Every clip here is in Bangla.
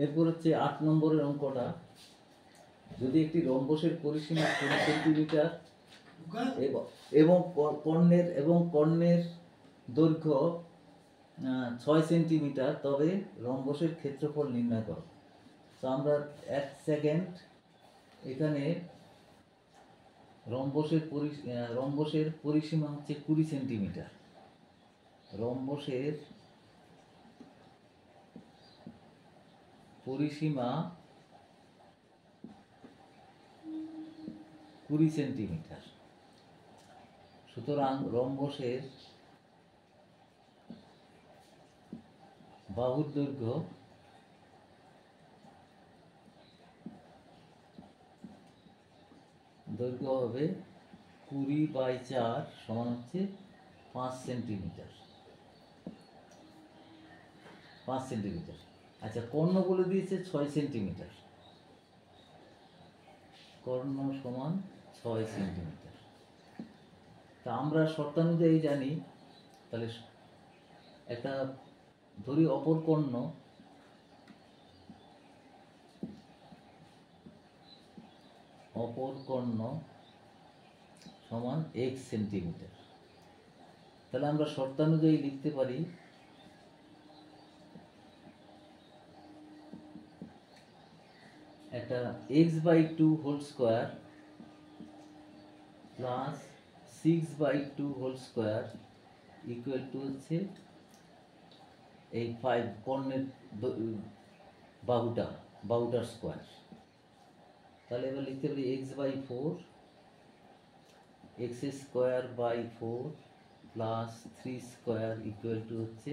এরপর হচ্ছে 8 নম্বরের অঙ্কটা। যদি একটি রম্বসের পরিসীমা 20 সেন্টিমিটার এবং কর্ণের দৈর্ঘ্য 6 সেন্টিমিটার, তবে রম্বসের ক্ষেত্রফল নির্ণয় করো। তো আমরা 1 সেকেন্ড এখানে রম্বসের পরিসীমা হচ্ছে 20 সেন্টিমিটার। রম্বসের পরিসীমা 20 সেন্টিমিটার। সুতরাং রম্বসের বাহুর দৈর্ঘ্য হবে 20/4 সমান হচ্ছে 5 সেন্টিমিটার। 5 সেন্টিমিটার। আচ্ছা, কর্ণ বলে দিয়েছে 6 সেন্টিমিটার। কর্ণ সমান 6 সেন্টিমিটার। তা আমরা শর্তানুযায়ী জানি, তাহলে একটা ধরি অপর কর্ণ সমান x সেন্টিমিটার। তাহলে আমরা শর্তানুযায়ী লিখতে পারি একটা x/2 whole square plus 6/2 whole square equal to হচ্ছে এই 5 কর্ণের বাহুটার স্কোয়ার। তাহলে এবার লিখতে পারি x/4 x²/4 plus 3² equal to হচ্ছে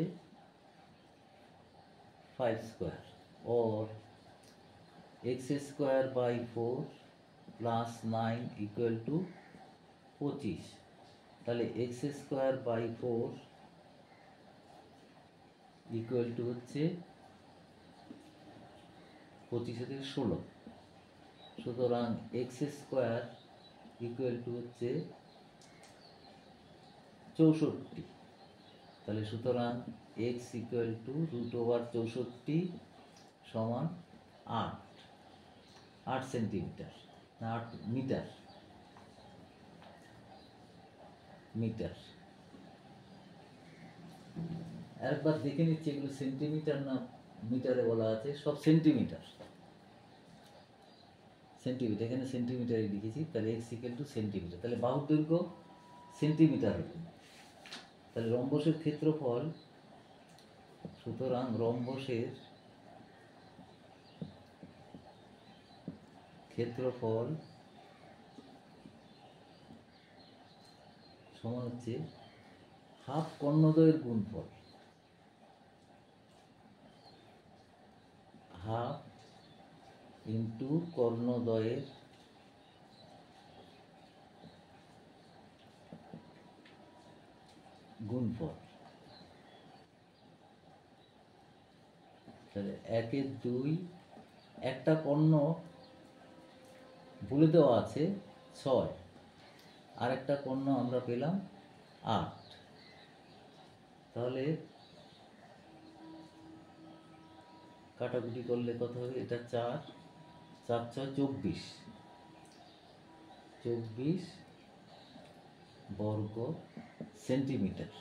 5² और x²/4 প্লাস 9 ইকুয়াল টু 25। তাহলে x²/4 ইকুয়াল টু হচ্ছে 25 থেকে 16। সুতরাং x² ইকুয়াল টু হচ্ছে 64। তাহলে সুতরাং x ইকুয়াল টু √64 সমান 8 সেন্টিমিটার না 8 মিটার। একবার দেখে নিচ্ছি এগুলো সেন্টিমিটার না মিটারে বলা আছে। সব সেন্টিমিটার। এখানে সেন্টিমিটারে লিখেছি। তাহলে x ইকুয়াল টু সেন্টিমিটার। তাহলে বাহুর দৈর্ঘ্য সেন্টিমিটার হবে। তাহলে রম্বসের ক্ষেত্রফল, সুতরাং রম্বসের ক্ষেত্রফল সমান হচ্ছে হাফ কর্ণদ্বয়ের গুণফল। হাফ ইন্টু কর্ণদ্বয়ের গুণফল। তাহলে 1/2। একটা কর্ণ বলে দেওয়া আছে 6, আর একটা কর্ণ আমরা পেলাম 8। তাহলে কাটাকুটি করলে কত হবে? এটা 4 4 6 24 বর্গ সেন্টিমিটার।